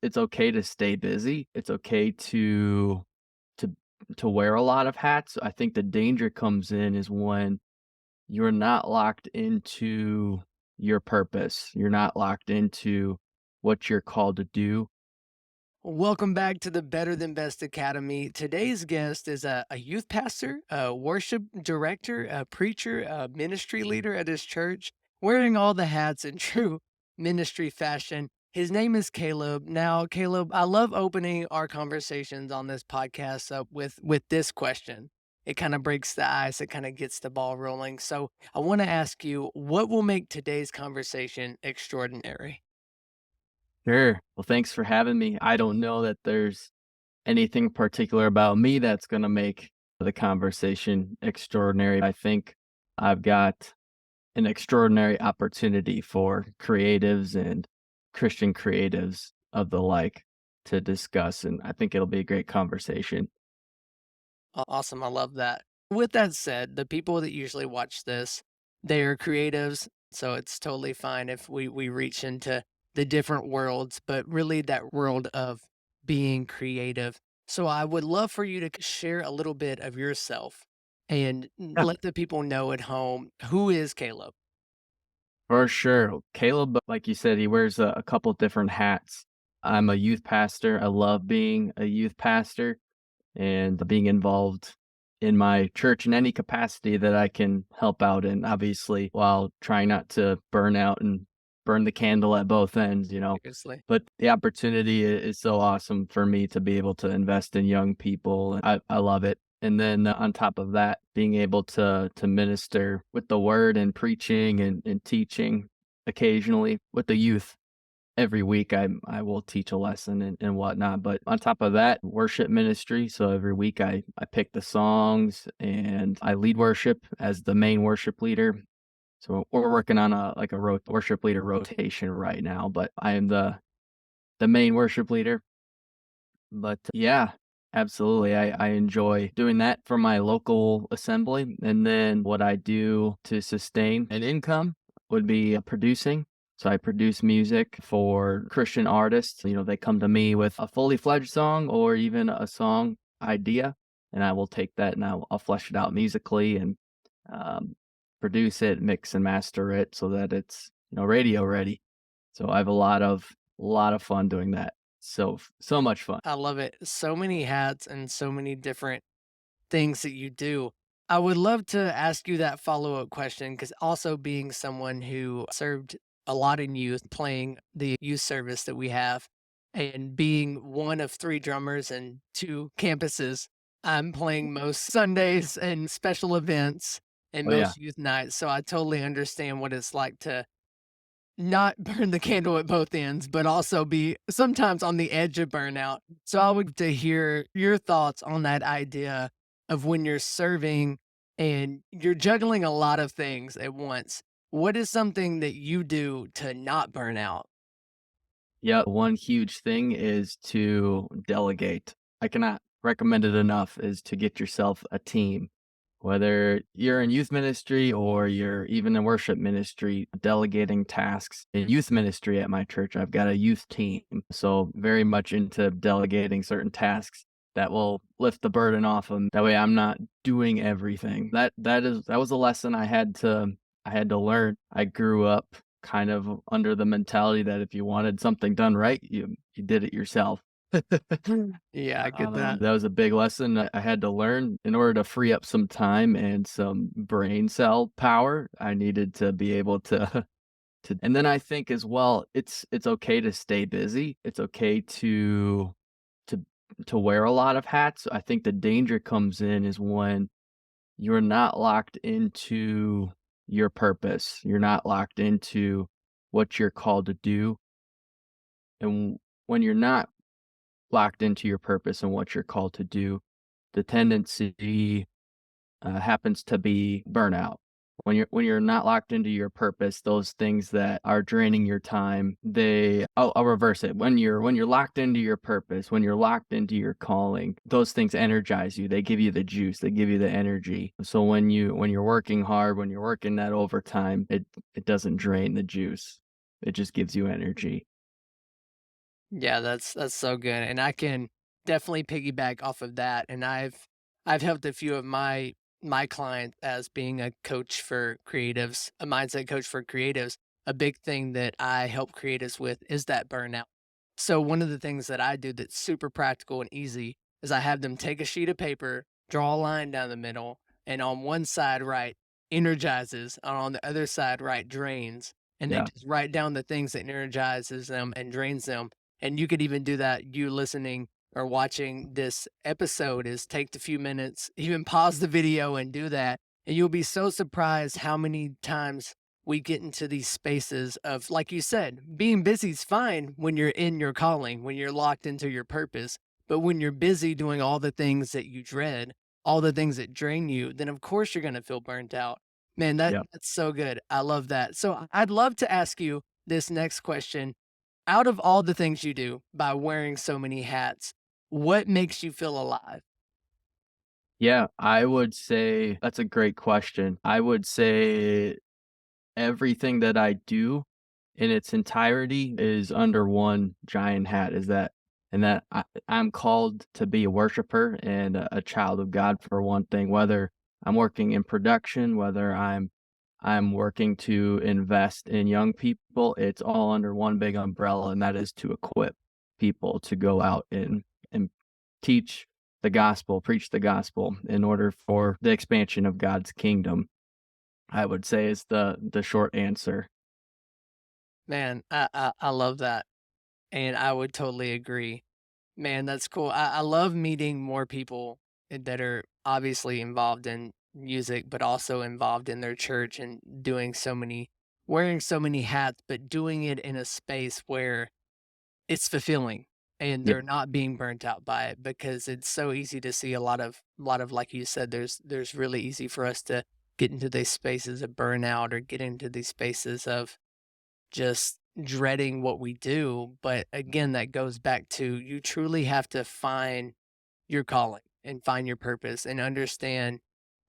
it's okay to stay busy. It's okay to to wear a lot of hats. I think the danger comes in is when you're not locked into your purpose. You're not locked into what you're called to do. Welcome back to the Better Than Best Academy. Today's guest is a youth pastor, a worship director, a preacher, a ministry leader at his church, wearing all the hats in true ministry fashion. His name is Caleb. Now, Caleb, I love opening our conversations on this podcast up with this question. It kind of breaks the ice, it kind of gets the ball rolling. So, I want to ask you, what will make today's conversation extraordinary? Sure. Well, thanks for having me. I don't know that there's anything particular about me that's going to make the conversation extraordinary. I think I've got an extraordinary opportunity for creatives and Christian creatives of the like to discuss, and I think it'll be a great conversation. Awesome. I love that. With that said, the people that usually watch this, they are creatives. So it's totally fine if we reach into the different worlds, but really that world of being creative. So I would love for you to share a little bit of yourself and Yeah, let the people know at home who is Caleb. for sure. Caleb, like you said, he wears a couple different hats. I'm a youth pastor. I love being a youth pastor and being involved in my church in any capacity that I can help out in, obviously, while trying not to burn out and burn the candle at both ends. Seriously. But the opportunity is so awesome for me to be able to invest in young people. I love it. And then on top of that, being able to minister with the word and preaching and teaching occasionally with the youth every week I will teach a lesson and whatnot. But on top of that, worship ministry. So every week I pick the songs and I lead worship as the main worship leader. So we're working on a worship leader rotation right now, but I am the main worship leader. But yeah, absolutely. I enjoy doing that for my local assembly. And then what I do to sustain an income would be producing. So I produce music for Christian artists. They come to me with a fully fledged song or even a song idea, and I will take that and I'll flesh it out musically and um, produce it, mix and master it so that it's radio ready. So I have a lot of fun doing that. So much fun. I love it. So many hats and so many different things that you do. I would love to ask you that follow-up question because also being someone who served a lot in youth, playing the youth service that we have, and being one of 3 drummers and 2 campuses, I'm playing most Sundays and special events and Oh, yeah. most youth nights, so I totally understand what it's like to not burn the candle at both ends, but also be sometimes on the edge of burnout. So I would to hear your thoughts on that idea of when you're serving and you're juggling a lot of things at once. What is something that you do to not burn out? Yeah, one huge thing is to delegate. I cannot recommend it enough is to get yourself a team. Whether you're in youth ministry or you're even in worship ministry, delegating tasks. In youth ministry at my church, I've got a youth team. So very much into delegating certain tasks that will lift the burden off them. That way I'm not doing everything. That was a lesson I had to learn. I grew up kind of under the mentality that if you wanted something done right, you did it yourself. Yeah, I get that. That was a big lesson that I had to learn in order to free up some time and some brain cell power. I needed to be able to to and then I think as well, it's okay to stay busy. It's okay to to wear a lot of hats. I think the danger comes in is when you're not locked into your purpose. You're not locked into what you're called to do. And when you're not locked into your purpose and what you're called to do, the tendency happens to be burnout. When you're not locked into your purpose, those things that are draining your time, I'll reverse it. When you're locked into your purpose, when you're locked into your calling, those things energize you. They give you the juice, they give you the energy. So when you're working hard, when you're working that overtime, it doesn't drain the juice. It just gives you energy. Yeah, that's so good, and I can definitely piggyback off of that. And I've helped a few of my clients as being a coach for creatives, a mindset coach for creatives. A big thing that I help creatives with is that burnout. So one of the things that I do that's super practical and easy is I have them take a sheet of paper, draw a line down the middle, and on one side write energizes, and on the other side write drains, and they Yeah, just write down the things that energizes them and drains them. And you could even do that, you listening or watching this episode, is take the few minutes, even pause the video and do that. And you'll be so surprised how many times we get into these spaces of, like you said, being busy is fine when you're in your calling, when you're locked into your purpose. But when you're busy doing all the things that you dread, all the things that drain you, then of course you're going to feel burnt out. Man, yeah. that's so good. I love that. So I'd love to ask you this next question. Out of all the things you do by wearing so many hats, what makes you feel alive? Yeah, I would say that's a great question. I would say everything that I do in its entirety is under one giant hat, is that and that I'm called to be a worshiper and a child of God for one thing, whether I'm working in production, whether I'm working to invest in young people, it's all under one big umbrella, and that is to equip people to go out and teach the gospel, preach the gospel in order for the expansion of God's kingdom. I would say is the short answer. Man, I love that, and I would totally agree. Man, that's cool. I love meeting more people that are obviously involved in music, but also involved in their church and doing so many, wearing so many hats, but doing it in a space where it's fulfilling and Yeah, they're not being burnt out by it, because it's so easy to see a lot of, like you said, there's really easy for us to get into these spaces of burnout or get into these spaces of just dreading what we do. But again, that goes back to, you truly have to find your calling and find your purpose and understand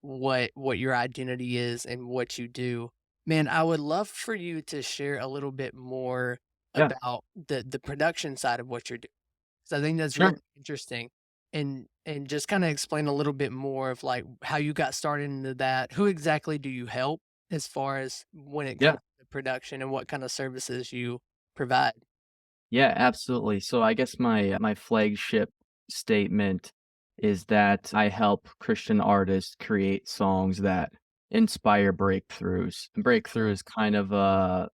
what your identity is and what you do. Man, I would love for you to share a little bit more yeah, about the production side of what you're doing. So I think that's sure, really interesting. And just kind of explain a little bit more of like how you got started into that. Who exactly do you help as far as when it yeah. comes to production, and what kind of services you provide? Yeah, absolutely. So I guess my flagship statement is that I help Christian artists create songs that inspire breakthroughs. And breakthrough is kind of a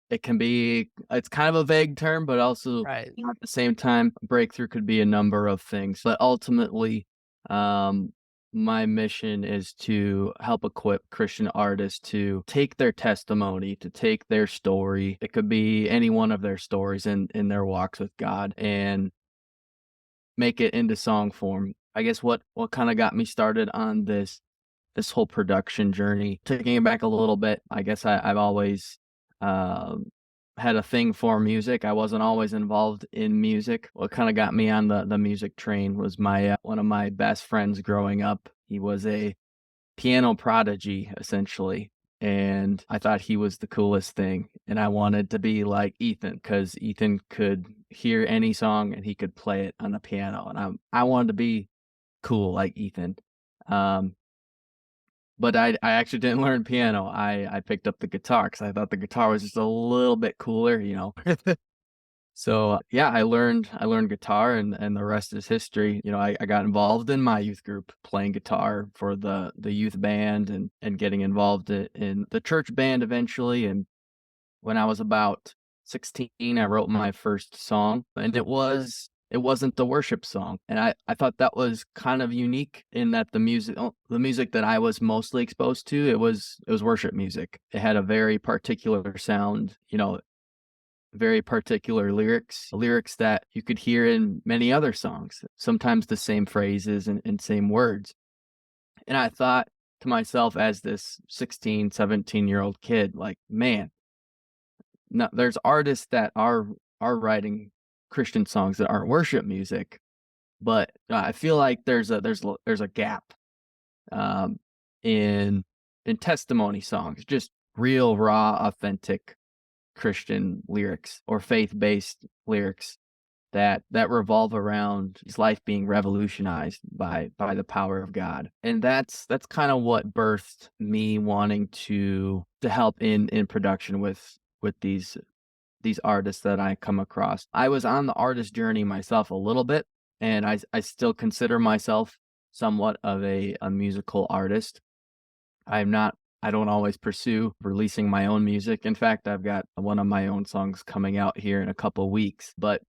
it's kind of a vague term, but also Right. at the same time, breakthrough could be a number of things. But ultimately, um, my mission is to help equip Christian artists to take their testimony, to take their story. It could be any one of their stories in their walks with God and make it into song form. I guess what kind of got me started on this whole production journey. Taking it back a little bit, I guess I've always um, had a thing for music. I wasn't always involved in music. What kind of got me on the music train was my one of my best friends growing up. He was a piano prodigy, essentially. And I thought he was the coolest thing. And I wanted to be like Ethan because Ethan could hear any song and he could play it on the piano. And I wanted to be cool like Ethan. Um, but I actually didn't learn piano. I picked up the guitar because I thought the guitar was just a little bit cooler, you know? So, yeah, I learned guitar and the rest is history. You know, I got involved in my youth group playing guitar for the youth band and getting involved in the church band eventually, and when I was about 16, I wrote my first song, and it wasn't the worship song, and I thought that was kind of unique in that the music that I was mostly exposed to, it was worship music. It had a very particular sound, you know, very particular lyrics that you could hear in many other songs, sometimes the same phrases and same words, and I thought to myself as this 16, 17-year-old kid, like, "Man, no, there's artists that are writing Christian songs that aren't worship music, but I feel like there's a gap um, in in testimony songs, just real, raw, authentic Christian lyrics or faith-based lyrics that revolve around his life being revolutionized by the power of God. And that's kind of what birthed me wanting to help in production with these artists that I come across. I was on the artist journey myself a little bit, and I still consider myself somewhat of a musical artist. I'm not I don't always pursue releasing my own music. In fact, I've got one of my own songs coming out here in a couple weeks, but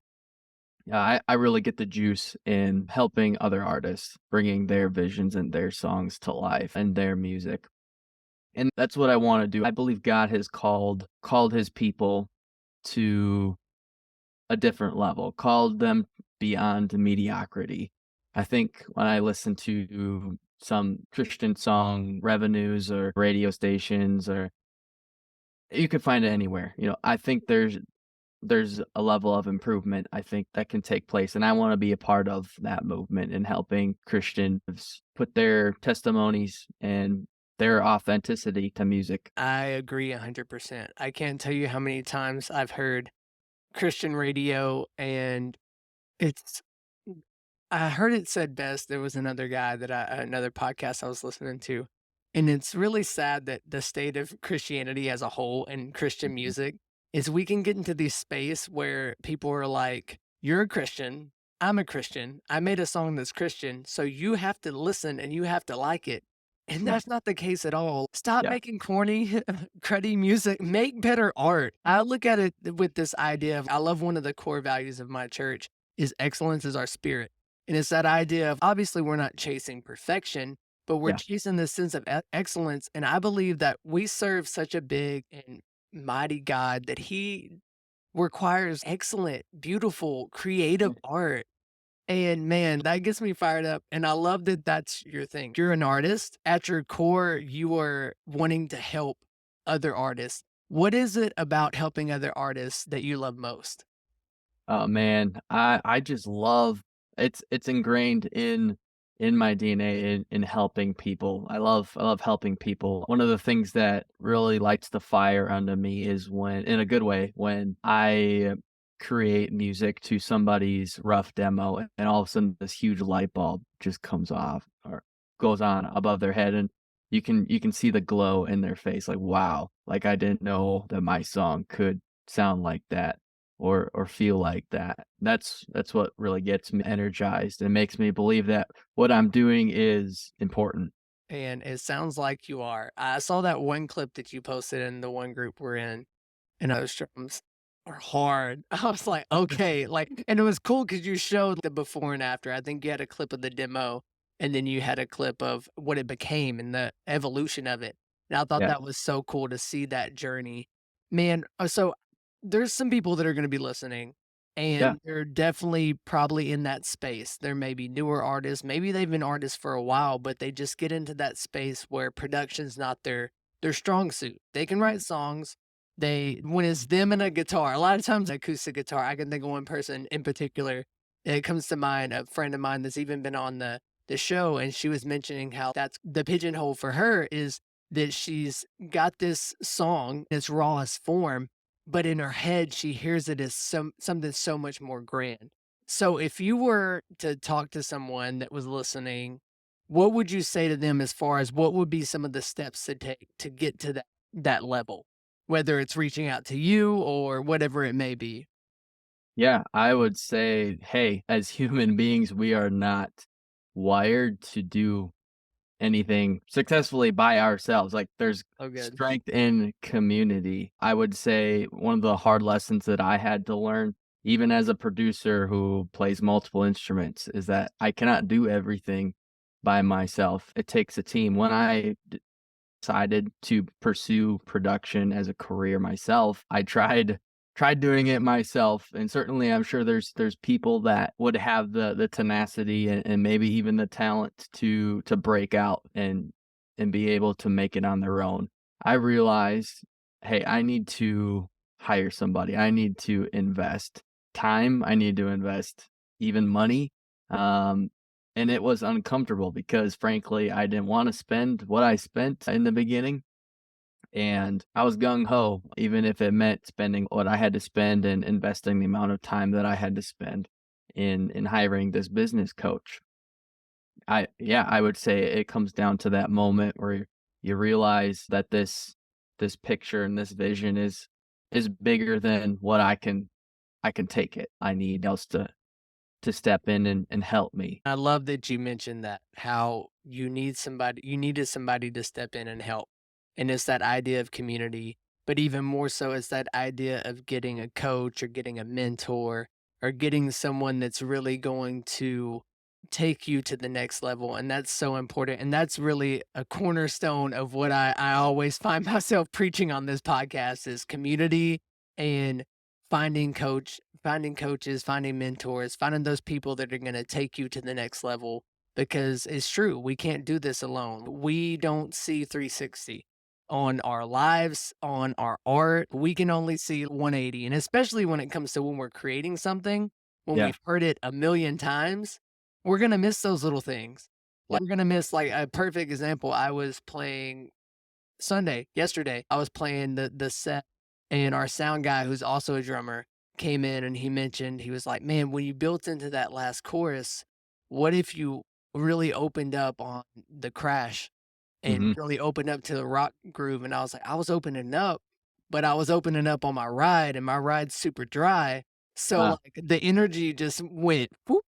I really get the juice in helping other artists, bringing their visions and their songs to life and their music. And that's what I wanna do. I believe God has called his people to a different level, called them beyond mediocrity. I think when I listen to some Christian song revenues or radio stations, or you can find it anywhere, I think there's a level of improvement, I think, that can take place, and I wanna be a part of that movement and helping Christians put their testimonies and their authenticity to music. I agree 100%. I can't tell you how many times I've heard Christian radio, and it's I heard it said best. There was another guy that another podcast I was listening to, and it's really sad that the state of Christianity as a whole and Christian Mhm. music is we can get into this space where people are like, "You're a Christian, I'm a Christian, I made a song that's Christian, so you have to listen and you have to like it." And Yeah, that's not the case at all. Stop yeah, making corny, cruddy music. Make better art. I look at it with this idea of I love one of the core values of my church is excellence is our spirit. And it's that idea of obviously we're not chasing perfection, but we're yeah, chasing this sense of excellence. And I believe that we serve such a big and mighty God that he requires excellent, beautiful, creative yeah, art. And man, that gets me fired up. And I love that that's your thing. You're an artist. At your core, you are wanting to help other artists. What is it about helping other artists that you love most? Oh, man, I just love it's ingrained in my DNA in helping people. I love helping people. One of the things that really lights the fire under me is when in a good way, when I create music to somebody's rough demo and all of a sudden this huge light bulb just comes off or goes on above their head, and you can see the glow in their face like, "Wow, like I didn't know that my song could sound like that." Or feel like that. That's what really gets me energized and makes me believe that what I'm doing is important. And it sounds like you are. I saw that one clip that you posted in the one group we're in, and those drums are hard. I was like, okay, like, and it was cool because you showed the before and after. I think you had a clip of the demo, and then you had a clip of what it became and the evolution of it. And I thought Yeah, that was so cool to see that journey. Man, so there's some people that are going to be listening, yeah, and they're definitely probably in that space. There may be newer artists, maybe they've been artists for a while, but they just get into that space where production's not their strong suit. They can write songs, they when it's them and a guitar, a lot of times acoustic guitar, I can think of one person in particular. It comes to mind, a friend of mine that's even been on the show, and she was mentioning how that's the pigeonhole for her is that she's got this song in its rawest form, but in her head she hears it as something so much more grand. So if you were to talk to someone that was listening, what would you say to them as far as what would be some of the steps to take to get to that level? Whether it's reaching out to you or whatever it may be. yeah, I would say, hey, as human beings, we are not wired to do anything successfully by ourselves. Like, there's Oh, good. strength in community. I would say one of the hard lessons that I had to learn, even as a producer who plays multiple instruments, is that I cannot do everything by myself. It takes a team. When I decided to pursue production as a career myself, I tried doing it myself, and certainly I'm sure there's people that would have the tenacity and maybe even the talent to break out and be able to make it on their own. I realized, hey, I need to hire somebody. I need to invest time. I need to invest even money. Um, and it was uncomfortable because frankly, I didn't want to spend what I spent in the beginning. And I was gung ho, even if it meant spending what I had to spend and investing the amount of time that I had to spend in hiring this business coach. I would say it comes down to that moment where you realize that this picture and this vision is bigger than what I can take it. I need else to step in and help me. I love that you mentioned that, how you needed somebody to step in and help. And it's that idea of community, but even more so it's that idea of getting a coach or getting a mentor or getting someone that's really going to take you to the next level. And that's so important. And that's really a cornerstone of what I always find myself preaching on this podcast is community and finding coaches, finding mentors, finding those people that are going to take you to the next level because it's true, we can't do this alone. We don't see 360 on our lives, on our art. We can only see 180. And especially when it comes to when we're creating something, when Yeah. we've heard it a million times, we're going to miss those little things. Yeah. We're going to miss like a perfect example. I was playing yesterday, I was playing the set, and our sound guy, who's also a drummer, came in and he mentioned, he was like, "Man, when you built into that last chorus, what if you really opened up on the crash and Mhm. really opened up to the rock groove?" And I was like, "I was opening up, but I was opening up on my ride, and my ride's super dry." So, Ah, like, the energy just went whoop.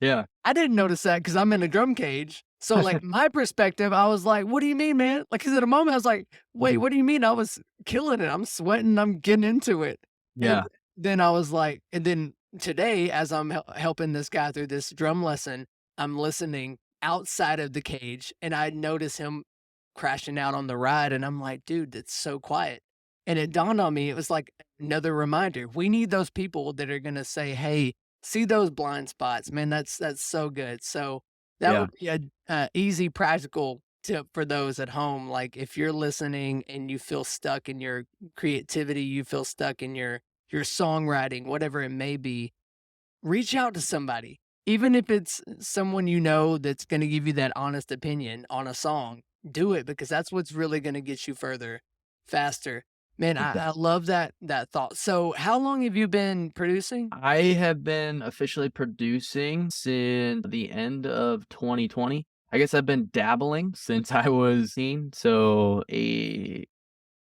yeah. I didn't notice that because 'cause I'm in a drum cage. So, like, my perspective, I was like, "What do you mean, man?" Like, 'cause at a moment, I was like, "Wait, what do you mean?" I was killing it. I'm sweating, I'm getting into it. And Yeah. then I was like and then today, as I'm helping this guy through this drum lesson, I'm listening outside of the cage, and I notice him crashing out on the ride, and I'm like, "Dude, it's so quiet." And it dawned on me, it was like another reminder. We need those people that are gonna say, "Hey, see those blind spots, man, that's so good." So, that Yeah. would be a easy practical tip for those at home, like, if you're listening and you feel stuck in your creativity, you feel stuck in your songwriting, whatever it may be, reach out to somebody. Even if it's someone you know that's gonna give you that honest opinion on a song, do it because that's what's really gonna get you further, faster. Man, I Exactly. love that thought. So, how long have you been producing? I have been officially producing since the end of 2020. I guess I've been dabbling since I was teen, so 8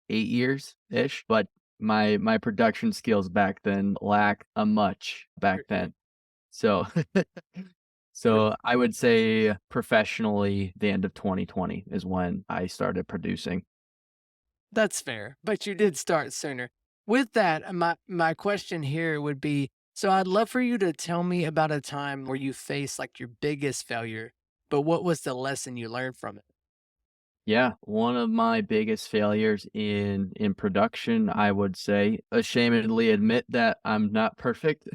years-ish, but my production skills back then lacked a much back then. So so I would say professionally, the end of 2020 is when I started producing. That's fair, but you did start sooner. With that, my question here would be, so I'd love for you to tell me about a time where you faced like your biggest failure, but what was the lesson you learned from it? Yeah, one of my biggest failures in production, I would say, ashamedly admit that I'm not perfect.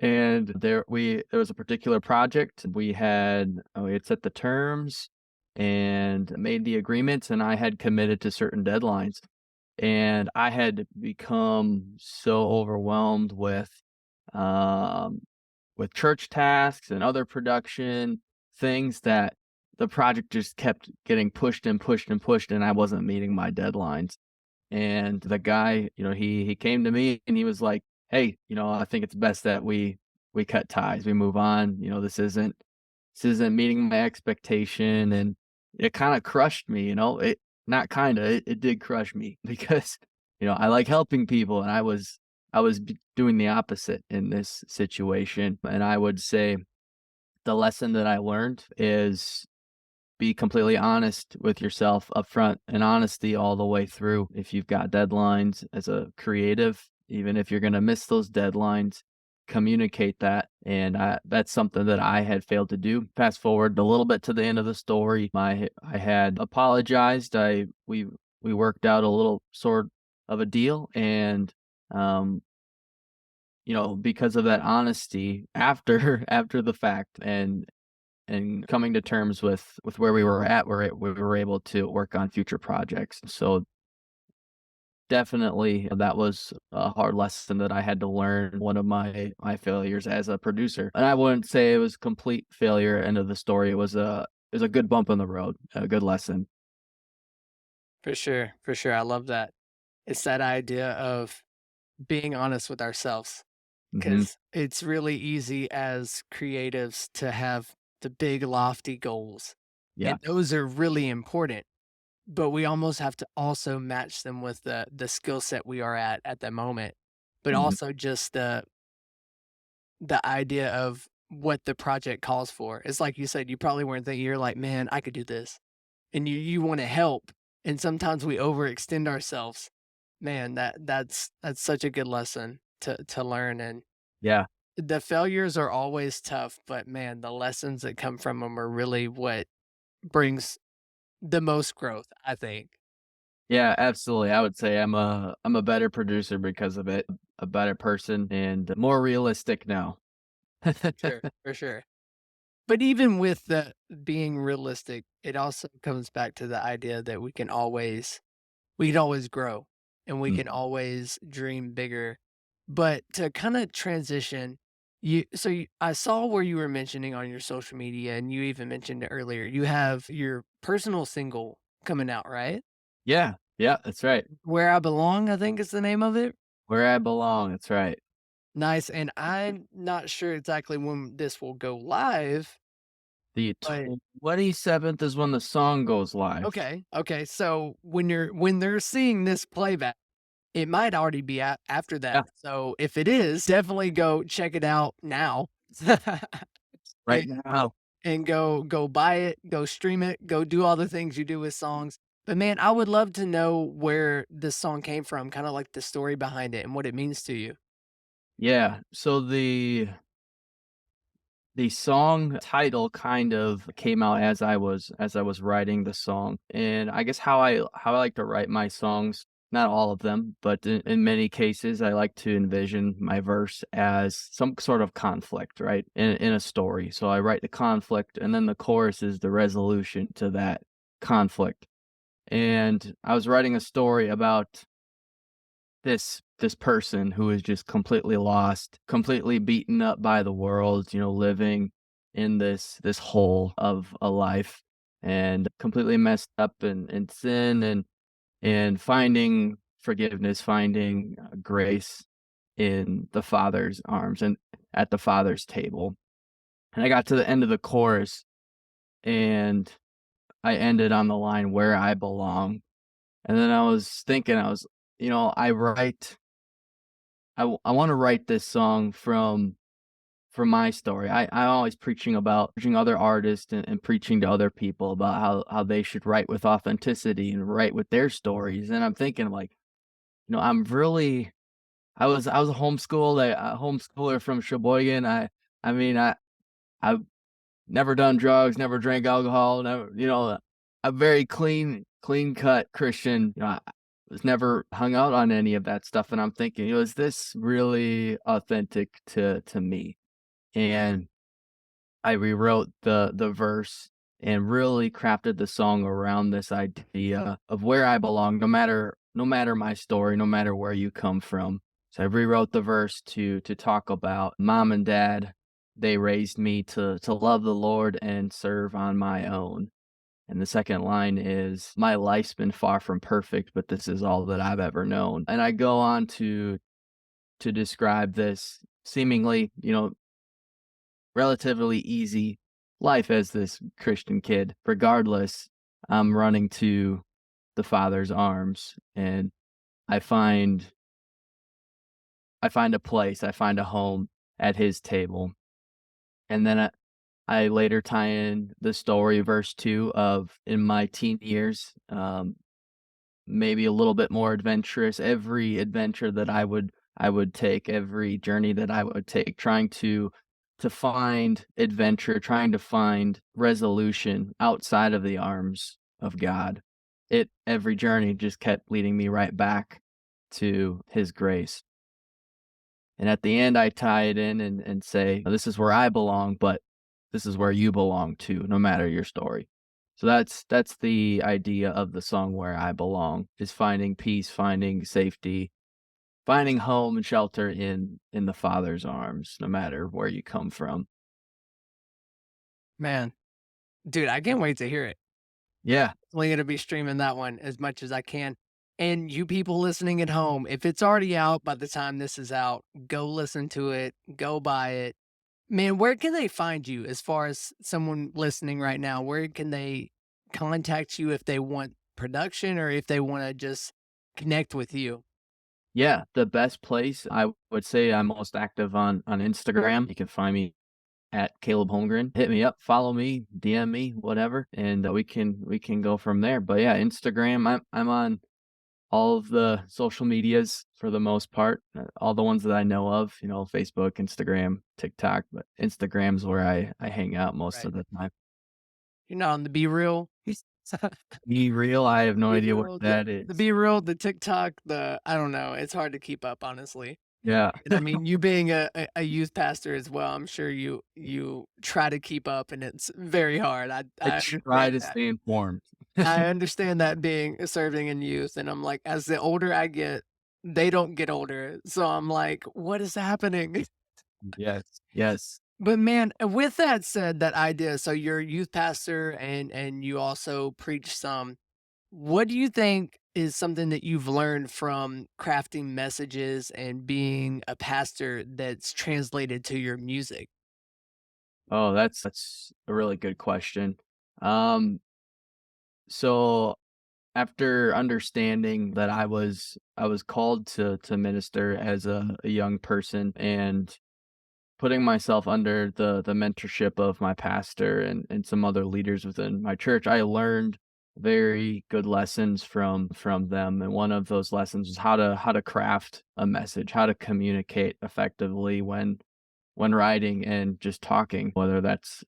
And there was a particular project. We had set the terms and made the agreements, and I had committed to certain deadlines. And I had become so overwhelmed um with church tasks and other production things that the project just kept getting pushed and pushed and pushed, and I wasn't meeting my deadlines. And the guy, he came to me and he was like, "Hey, I think it's best that we cut ties, we move on. This isn't meeting my expectation." And it kind of crushed me. It not kind of, it did crush me because I like helping people, and I was doing the opposite in this situation. And I would say the lesson that I learned is be completely honest with yourself upfront, and honesty all the way through. If you've got deadlines as a creative, even if you're going to miss those deadlines, communicate that. And that's something that I had failed to do. Fast forward a little bit to the end of the story. I had apologized. We worked out a little sort of a deal, and um, because of that honesty after after the fact, and coming to terms with where we were at, we were able to work on future projects. So definitely that was a hard lesson that I had to learn, one of my failures as a producer. And I wouldn't say it was complete failure, end of the story. It was a good bump in the road, a good lesson. For sure, for sure. I love that. It's that idea of being honest with ourselves Mhm. because it's really easy as creatives to have the big lofty goals. And Yes. those are really important, but we almost have to also match them with the skill set we are at the moment, but Mhm. also just the idea of what the project calls for. It's like you said, you probably weren't thinking, you're like, man, I could do this. And you want to help. And sometimes we overextend ourselves. Man, that's such a good lesson to learn. And Yeah. the failures are always tough, but man, the lessons that come from them are really what brings the most growth, I think. Yeah, absolutely. I would say I'm a better producer because of it, a better person, and more realistic now. Sure, for sure. But even with the being realistic, it also comes back to the idea that we can always grow and we Mm. can always dream bigger. But to kind of transition, I saw where you were mentioning on your social media, and you even mentioned it earlier. You have your personal single coming out, right? Yeah, yeah, that's right. Where I Belong, I think is the name of it. Where I belong, that's right. Nice. And I'm not sure exactly when this will go live, The but 27th is when the song goes live. okay. Okay. So when they're seeing this playback, it might already be after that. Yeah, So if it is, definitely go check it out now. right and, now. and go buy it, go stream it, go do all the things you do with songs. But man, I would love to know where this song came from, kind of like the story behind it and what it means to you. Yeah, so the song title kind of came out as I was writing the song, and I guess how I like to write my songs, not all of them, but in many cases, I like to envision my verse as some sort of conflict, right, in a story. So I write the conflict, and then the chorus is the resolution to that conflict. And I was writing a story about this person who is just completely lost, completely beaten up by the world, living in this hole of a life and completely messed up in sin and finding forgiveness, finding grace in the Father's arms and at the Father's table. And I got to the end of the chorus and I ended on the line where I belong. And then I was thinking, I write I wanna write this song from my story. I'm always preaching other artists and preaching to other people about how they should write with authenticity and write with their stories, and I'm thinking like, I'm really I was a homeschooler from Sheboygan. I mean, I've never done drugs, never drank alcohol, never a very clean cut Christian. I was never hung out on any of that stuff, and I'm thinking, is this really authentic to me? And I rewrote the verse and really crafted the song around this idea of where I belong, no matter my story, no matter where you come from. So I rewrote the verse to talk about mom and dad. They raised me to love the Lord and serve on my own. And the second line is my life's been far from perfect, but this is all that I've ever known. And I go on to describe this seemingly, relatively easy life as this Christian kid. Regardless, I'm running to the Father's arms and I find I find a place, I find a home at his table. And then I later tie in the story verse 2 of in my teen years, maybe a little bit more adventurous. Every adventure that I would take, every journey that I would take, trying to find adventure, trying to find resolution outside of the arms of God. Every journey just kept leading me right back to his grace. And at the end, I tie it in and say, this is where I belong, but this is where you belong too, no matter your story. So that's the idea of the song where I belong, is finding peace, finding safety, finding home and shelter in the Father's arms, no matter where you come from. Man, dude, I can't wait to hear it. Yeah. Definitely gonna be streaming that one as much as I can. And you people listening at home, if it's already out by the time this is out, go listen to it, go buy it. Man, where can they find you as far as someone listening right now? Where can they contact you if they want production or if they wanna just connect with you? Yeah, the best place, I would say I'm most active on Instagram. You can find me at Caleb Holmgren. Hit me up, follow me, DM me, whatever, and we can go from there. But yeah, Instagram, I'm on all of the social medias for the most part, all the ones that I know of, Facebook, Instagram, TikTok, but Instagram's where I hang out most Right. of the time. You're not on the Be Real? Be real, I have no Be idea what Real, that the is. Be Real, the TikTok, the I don't know, it's hard to keep up, honestly. Yeah. And I mean, you being a youth pastor as well, I'm sure you try to keep up, and it's very hard. I I try understand to that. stay informed. I understand that being serving in youth, and I'm like, as the older I get, they don't get older, so I'm like, "What is happening?" Yes, yes. But man, with that said, that idea, so you're a youth pastor and you also preach some. What do you think is something that you've learned from crafting messages and being a pastor that's translated to your music? Oh, that's a really good question. Um, so after understanding that I was called to minister as a young person and putting myself under the mentorship of my pastor and some other leaders within my church, I learned very good lessons from them. And one of those lessons is how to craft a message, how to communicate effectively when writing and just talking, whether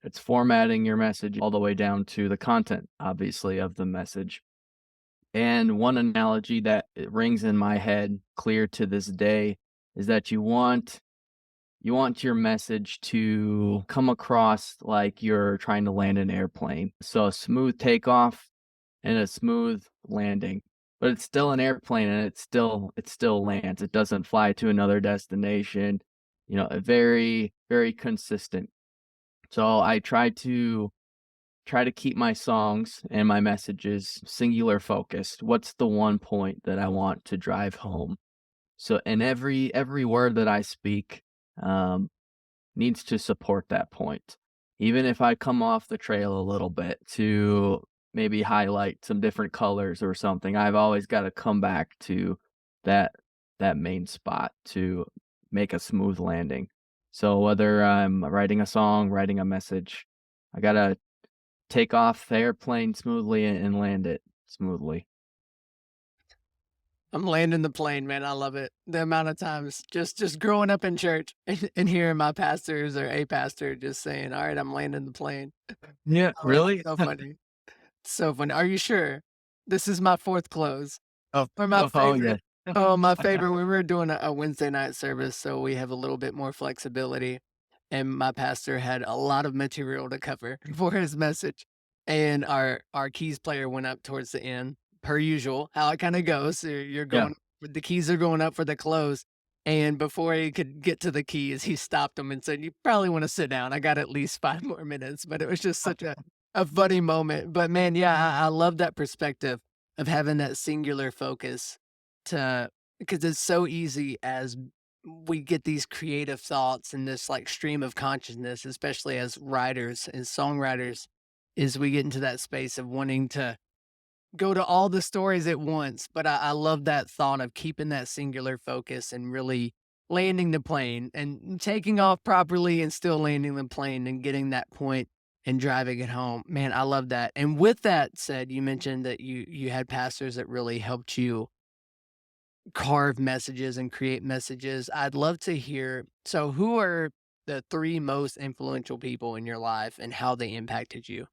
it's formatting your message all the way down to the content, obviously, of the message. And one analogy that it rings in my head clear to this day is that you want your message to come across like you're trying to land an airplane. So a smooth takeoff and a smooth landing. But it's still an airplane and it still lands. It doesn't fly to another destination. Very, very consistent. So I try to keep my songs and my messages singular focused. What's the one point that I want to drive home? So and every word that I speak, um, needs to support that point. Even if I come off the trail a little bit to maybe highlight some different colors or something, I've always got to come back to that that main spot to make a smooth landing. So whether I'm writing a song, writing a message, I gotta take off the airplane smoothly and land it smoothly. I'm landing the plane, man. I love it. The amount of times just growing up in church and hearing my pastors or a pastor just saying, "All right, I'm landing the plane." Yeah, Oh, it's really? so funny. So funny. Are you sure? This is my 4th close. Oh, Or my oh yeah. favorite. Oh, my favorite, we were doing a Wednesday night service, so we have a little bit more flexibility, and my pastor had a lot of material to cover for his message, and our keys player went up towards the end, per usual, how it kinda goes, so you're Yeah. going the keys are going up for the close, and before he could get to the keys, he stopped him and said, "You probably wanna sit down, I got at least 5 more minutes," but it was just such a funny moment, but man, yeah, I love that perspective of having that singular focus to because it's so easy as we get these creative thoughts and this like stream of consciousness, especially as writers and songwriters, is we get into that space of wanting to go to all the stories at once. But I love that thought of keeping that singular focus and really landing the plane and taking off properly and still landing the plane and getting that point and driving it home. Man, I love that. And with that said, you mentioned that you had pastors that really helped you carve messages and create messages. I'd love to hear. So, who are the 3 most influential people in your life and how they impacted you?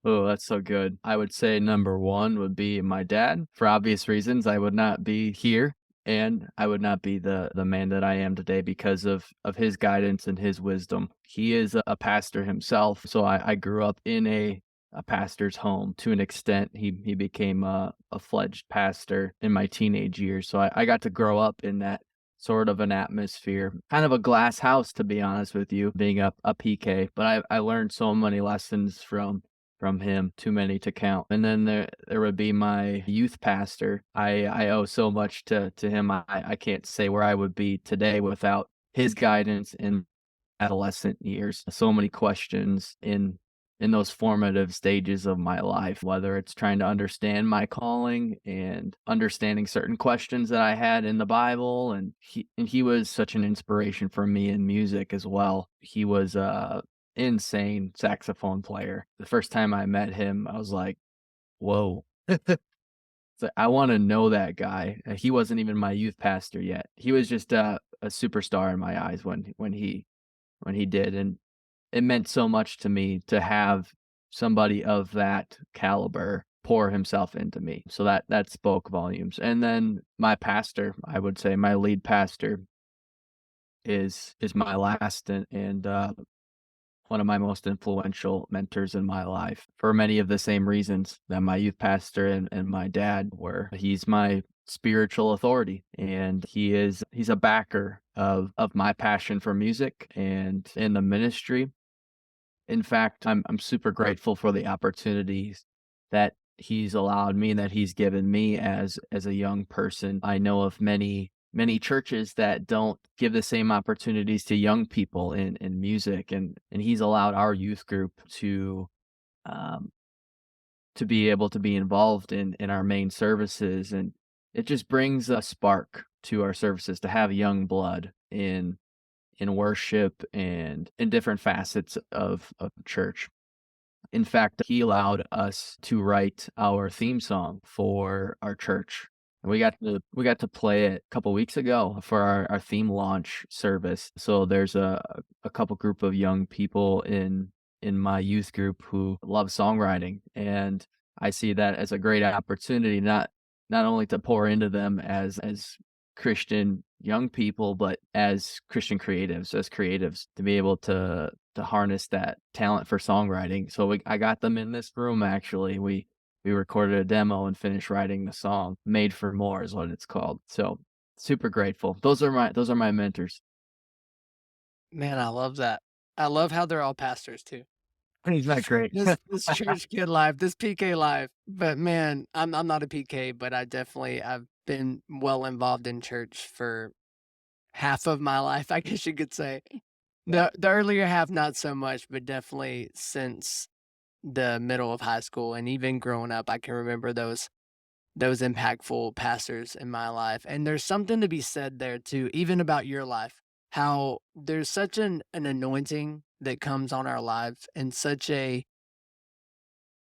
Oh, that's so good. I would say number 1 would be my dad. For obvious reasons, I would not be here, and I would not be the man that I am today because of his guidance and his wisdom. He is a pastor himself, so I grew up in a pastor's home to an extent. He became a fledged pastor in my teenage years, so I got to grow up in that sort of an atmosphere, kind of a glass house, to be honest with you, being a PK, but I learned so many lessons from him, too many to count. And then there would be my youth pastor. I owe so much to him. I can't say where I would be today without his guidance in adolescent years. So many questions in those formative stages of my life, whether it's trying to understand my calling and understanding certain questions that I had in the Bible. And he was such an inspiration for me in music as well. He was a insane saxophone player. The first time I met him, I was like, whoa. So I want to know that guy. He wasn't even my youth pastor yet. He was just a superstar in my eyes when he did, and it meant so much to me to have somebody of that caliber pour himself into me. So that spoke volumes. And then my pastor, I would say my lead pastor is my last and one of my most influential mentors in my life for many of the same reasons that my youth pastor and my dad were. He's my spiritual authority, and he's a backer of my passion for music and in the ministry. In fact, I'm super grateful for the opportunities that he's allowed me and that he's given me as a young person. I know of many churches that don't give the same opportunities to young people in music, and he's allowed our youth group um, to be able to be involved in our main services, and it just brings a spark to our services to have young blood in worship and in different facets of church. In fact, he allowed us to write our theme song for our church. And we got to play it a couple weeks ago for our theme launch service. So there's a couple group of young people in my youth group who love songwriting, and I see that as a great opportunity, not only to pour into them as Christian young people, but as Christian creatives, as creatives, to be able to harness that talent for songwriting. So I got them in this room actually. We recorded a demo and finished writing the song. Made for More is what it's called. So super grateful. Those are my mentors. Man, I love that. I love how they're all pastors too. Isn't that great? This church kid life, this PK life. But man, I'm not a PK, but I've been well involved in church for half of my life, I guess you could say. The earlier half, not so much, but definitely since the middle of high school and even growing up, I can remember those impactful pastors in my life. And there's something to be said there too, even about your life, how there's such an anointing that comes on our lives and such a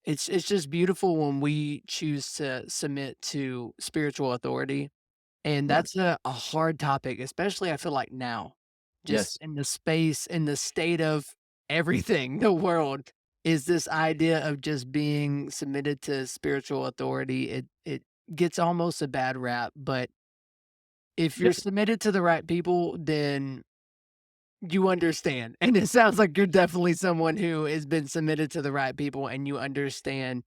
it's just beautiful when we choose to submit to spiritual authority. And Yeah. that's a hard topic, especially I feel like now, just Yes. in the space, in the state of everything, the world, is this idea of just being submitted to spiritual authority. It gets almost a bad rap, but if you're Yep. submitted to the right people, then you understand. And it sounds like you're definitely someone who has been submitted to the right people and you understand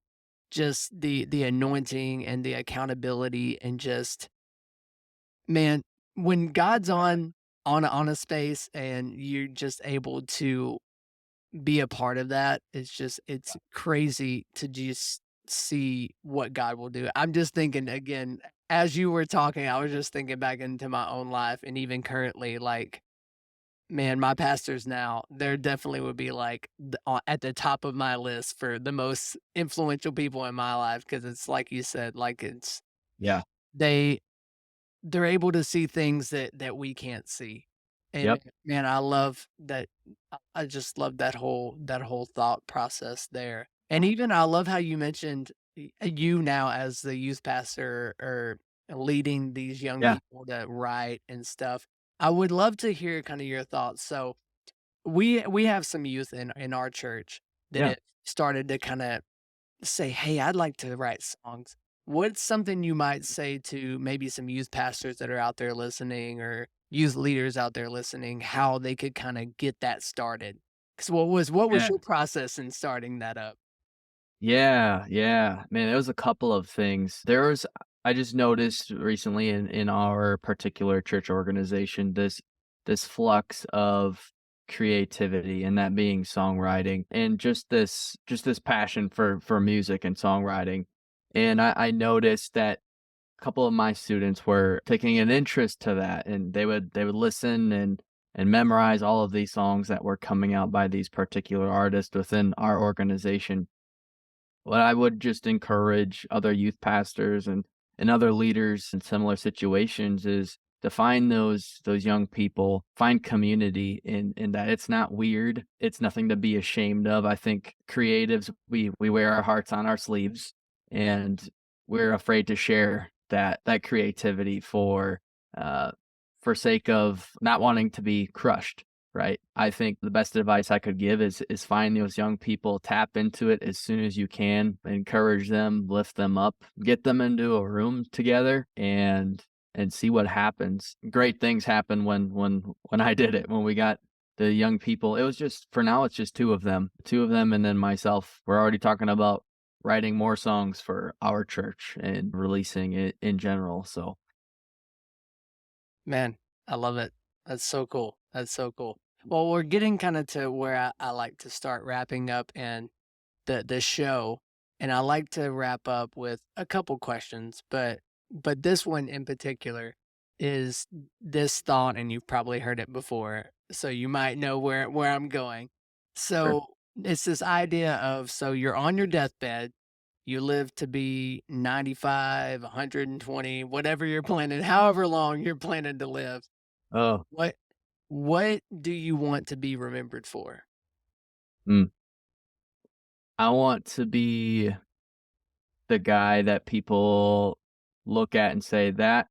just the anointing and the accountability and just man, when God's on a space and you're just able to be a part of that, it's crazy to just see what God will do. I'm just thinking again, as you were talking, I was just thinking back into my own life and even currently, like, man, my pastors now, there definitely would be like at the top of my list for the most influential people in my life because it's like you said, like Yeah. they they're able to see things that we can't see. And Yep. man, I love that I just love that whole thought process there. And even I love how you mentioned you now as the youth pastor or leading these young Yeah. people to write and stuff. I would love to hear kind of your thoughts. So we have some youth in our church that Yeah. have started to kind of say, "Hey, I'd like to write songs." What's something you might say to maybe some youth pastors that are out there listening or youth leaders out there listening, how they could kinda get that started? 'Cause what was Yeah. your process in starting that up? Yeah, yeah. Man, there was a couple of things. I just noticed recently in our particular church organization this flux of creativity and that being songwriting and just this passion for music and songwriting. And I noticed that a couple of my students were taking an interest to that, and they would listen and memorize all of these songs that were coming out by these particular artists within our organization. What I would just encourage other youth pastors and other leaders in similar situations is to find those young people, find community in that it's not weird. It's nothing to be ashamed of. I think creatives, we wear our hearts on our sleeves, and we're afraid to share that creativity uh for sake of not wanting to be crushed. Right. I think the best advice I could give is find those young people, tap into it as soon as you can, encourage them, lift them up, get them into a room together and see what happens. Great things happen when I did it, when we got the young people. It was just for now it's just two of them and then myself. We're already talking about writing more songs for our church and releasing it in general. So Man, I love it. That's so cool. That's so cool. Well, we're getting kind of to where I like to start wrapping up and the show, and I like to wrap up with a couple questions, but this one in particular is this thought, and you've probably heard it before, so you might know where I'm going. sure. So it's this idea of, so you're on your deathbed, you live to be 95, 120, whatever you're planning, however long you're planning to live. Oh, What what do you want to be remembered for? mm. I want to be the guy that people look at and say, that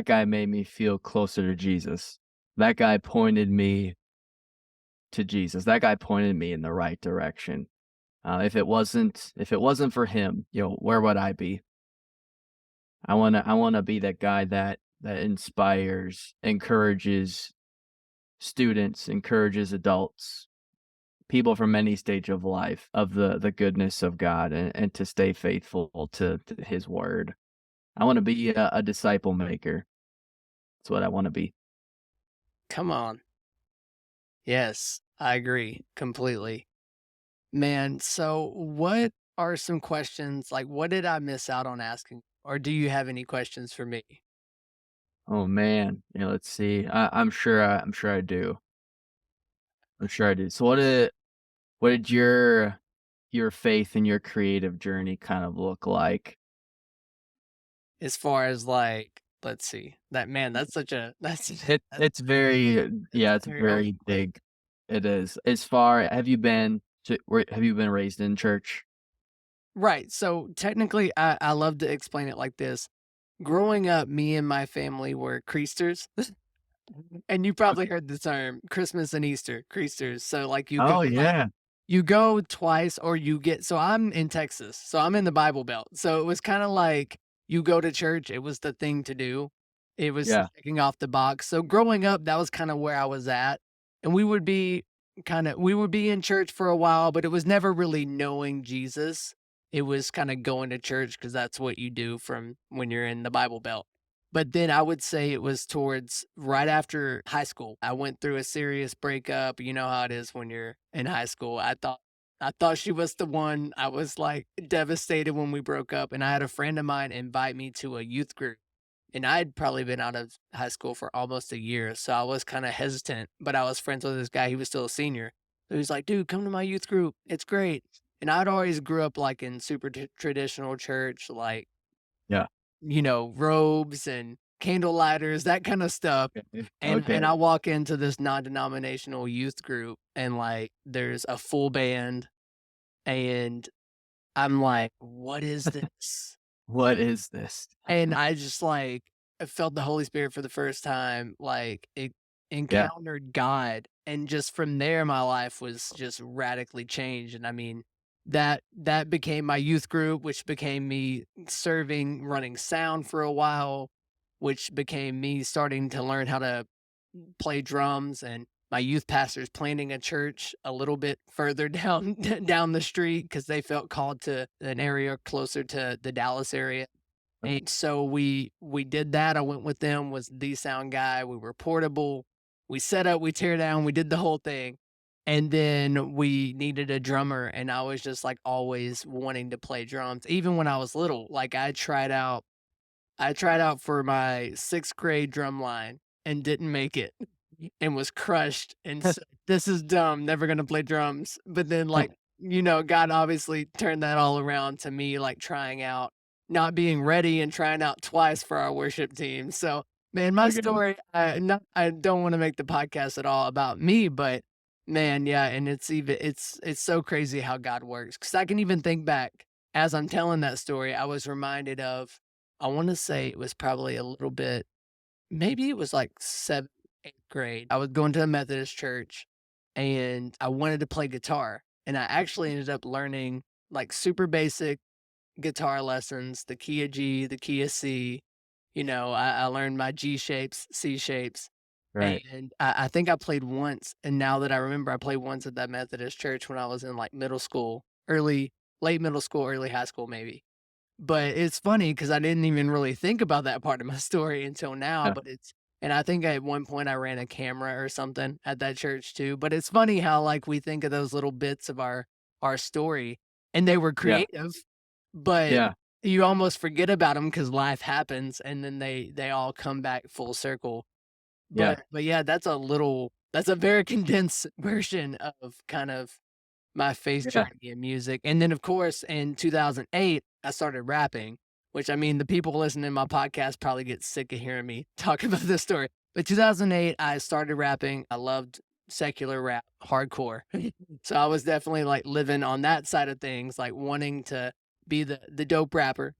guy made me feel closer to Jesus. That guy pointed me to Jesus. That guy pointed me in the right direction. If it wasn't for him, where would I be? I wanna be that guy that inspires, encourages students, encourages adults, people from any stage of life, of the goodness of God and to stay faithful to his word. I wanna be a disciple maker. That's what I wanna be. Come on. Yes, I agree completely. Man, so what are some questions, like, what did I miss out on asking? Or do you have any questions for me? Oh, man. Yeah, let's see. I'm sure I do. I'm sure I do. So what did your faith and your creative journey kind of look like? As far as, like, let's see. That man, that's such a It's very that's yeah, a it's very open very question. big. It is. Have you been raised in church? Right. So technically I love to explain it like this. Growing up, me and my family were creasters. And you probably heard the term Christmas and Easter, creasters. So like Oh, yeah. you go twice or you get, so I'm in Texas, so I'm in the Bible Belt. So it was kinda like you go to church, it was the thing to do. It was Yeah, checking off the box. So growing up, that was kinda where I was at, and we would be in church for a while, but it was never really knowing Jesus. It was kinda going to church because that's what you do from when you're in the Bible Belt. But then I would say it was towards right after high school. I went through a serious breakup. You know how it is when you're in high school. I thought she was the one. I was like devastated when we broke up, and I had a friend of mine invite me to a youth group. And I'd probably been out of high school for almost a year, so I was kind of hesitant, but I was friends with this guy. He was still a senior. So he was like, "Dude, come to my youth group. It's great." And I'd always grew up like in super traditional church, like, yeah. robes and candle lighters, that kind of stuff. And Okay. I walk into this non-denominational youth group and like there's a full band and I'm like, "What is this?" What is this? And I just like I felt the Holy Spirit for the first time, like it Yeah. encountered God. And just from there my life was just radically changed. And I mean, that became my youth group, which became me serving, running sound for a while, which became me starting to learn how to play drums, and my youth pastors planting a church a little bit further down down the street because they felt called to an area closer to the Dallas area. And so we did that. I went with them, was the sound guy. We were portable. We set up, we tear down, we did the whole thing. And then we needed a drummer, and I was just like always wanting to play drums. Even when I was little, like I tried out for my 6th grade drum line and didn't make it and was crushed and said, "This is dumb, never gonna play drums." But then, like, God obviously turned that all around to me, like, trying out, not being ready and trying out twice for our worship team. So, man, my Okay. story, I don't wanna make the podcast at all about me, but man, yeah, and it's so crazy how God works. Because I can even think back as I'm telling that story, I was reminded of, I wanna say it was probably a little bit, maybe it was like 7th, 8th grade. I was going to a Methodist church, and I wanted to play guitar, and I actually ended up learning, like, super basic guitar lessons, the key of G, the key of C. I learned my G shapes, C shapes, Right. and I think I played once, and now that I remember, I played once at that Methodist church when I was in, like, middle school, late middle school, early high school, maybe. But it's funny because I didn't even really think about that part of my story until now, Yeah. but and I think at one point I ran a camera or something at that church too, but it's funny how, like, we think of those little bits of our story, and they were Yeah. creative, but Yeah. you almost forget about them because life happens, and then they all come back full circle. Yeah. But yeah, that's a very condensed version of kind of my faith Yeah. journey in music. And then, of course, in 2008, I started rapping, which, I mean, the people listening to my podcast probably get sick of hearing me talk about this story. But 2008, I started rapping. I loved secular rap, hardcore. So I was definitely like living on that side of things, like wanting to be the dope rapper,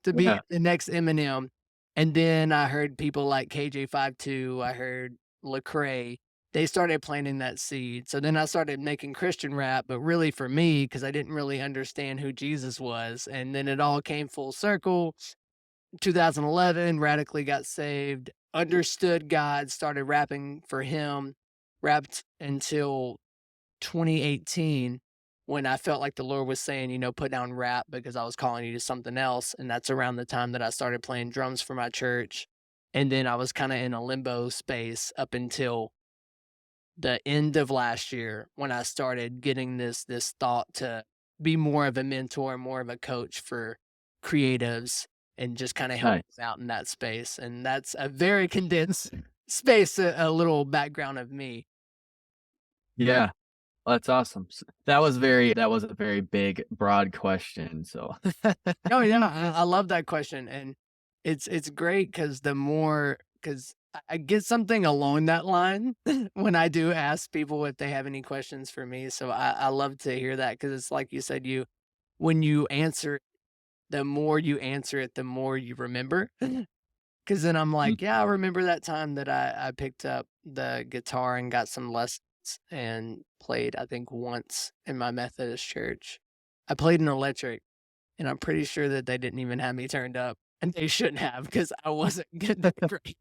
to be Yeah. the next Eminem. And then I heard people like KJ52, I heard Lecrae, they started planting that seed. So then I started making Christian rap, but really for me, because I didn't really understand who Jesus was. And then it all came full circle. 2011, radically got saved, understood God, started rapping for him, rapped until 2018 when I felt like the Lord was saying, put down rap because I was calling you to something else. And that's around the time that I started playing drums for my church. And then I was kind of in a limbo space up until the end of last year when I started getting this thought to be more of a mentor, more of a coach for creatives and just kind of help Nice. them out in that space. And that's a very condensed space, a little background of me. Yeah. Well, that's awesome. That was a very big, broad question, so Oh yeah, I love that question, and it's great because I get something along that line when I do ask people if they have any questions for me. So I love to hear that because it's like you said, when you answer, the more you answer it, the more you remember. Because then I'm Mm. like, yeah, I remember that time that I picked up the guitar and got some lessons and played, I think, once in my Methodist church. I played an electric, and I'm pretty sure that they didn't even have me turned up, and they shouldn't have because I wasn't getting that great.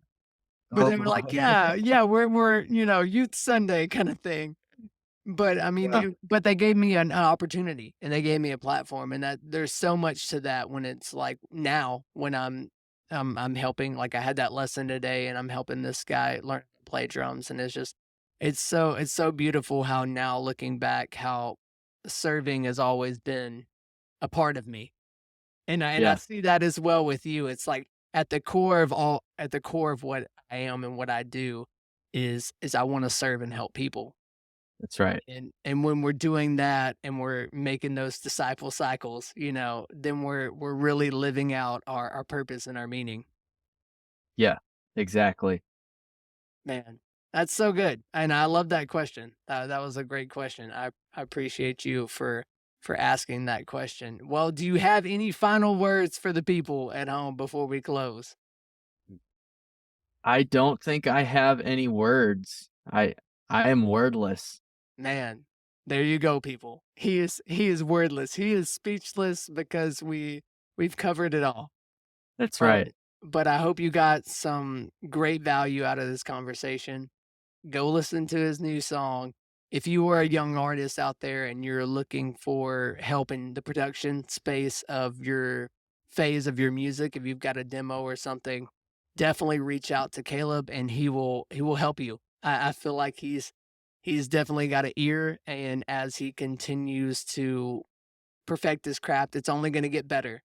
But Oh, they were like, my. "Yeah, yeah, we're youth Sunday kinda thing." But, I mean, Yeah. they gave me an opportunity, and they gave me a platform, and that there's so much to that when it's like now when I'm helping, like, I had that lesson today, and I'm helping this guy learn to play drums, and it's so beautiful how now looking back, how serving has always been a part of me. And I Yeah. see that as well with you. It's like at the core of what I am and what I do is I wanna serve and help people. That's right. And when we're doing that and we're making those disciple cycles, then we're really living out our purpose and our meaning. Yeah. Exactly. Man, that's so good. And I love that question. That was a great question. I appreciate you for asking that question. Well, do you have any final words for the people at home before we close? I don't think I have any words. I am wordless. Man, there you go, people. He is wordless. He is speechless because we've covered it all. That's But right. but I hope you got some great value out of this conversation. Go listen to his new song. If you are a young artist out there and you're looking for help in the production space of your phase of your music, if you've got a demo or something, definitely reach out to Caleb and he will help you. I feel like he's definitely got an ear, and as he continues to perfect his craft, it's only gonna get better.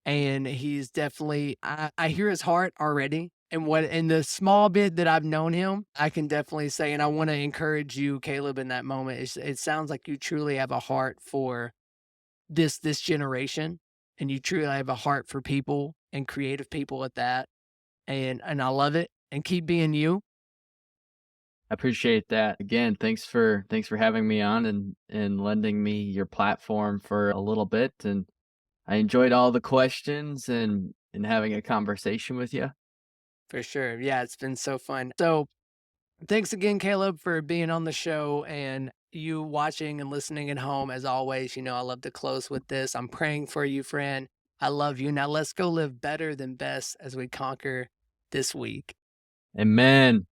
And he's definitely I hear his heart already. And what in the small bit that I've known him, I can definitely say, and I want to encourage you, Caleb, in that moment. It sounds like you truly have a heart for this generation, and you truly have a heart for people and creative people at that. And I love it. And keep being you. I appreciate that. Again, thanks for having me on and lending me your platform for a little bit, and I enjoyed all the questions and having a conversation with you. For sure. Yeah, it's been so fun. So thanks again, Caleb, for being on the show and you watching and listening at home. As always, I love to close with this. I'm praying for you, friend. I love you. Now let's go live better than best as we conquer this week. Amen.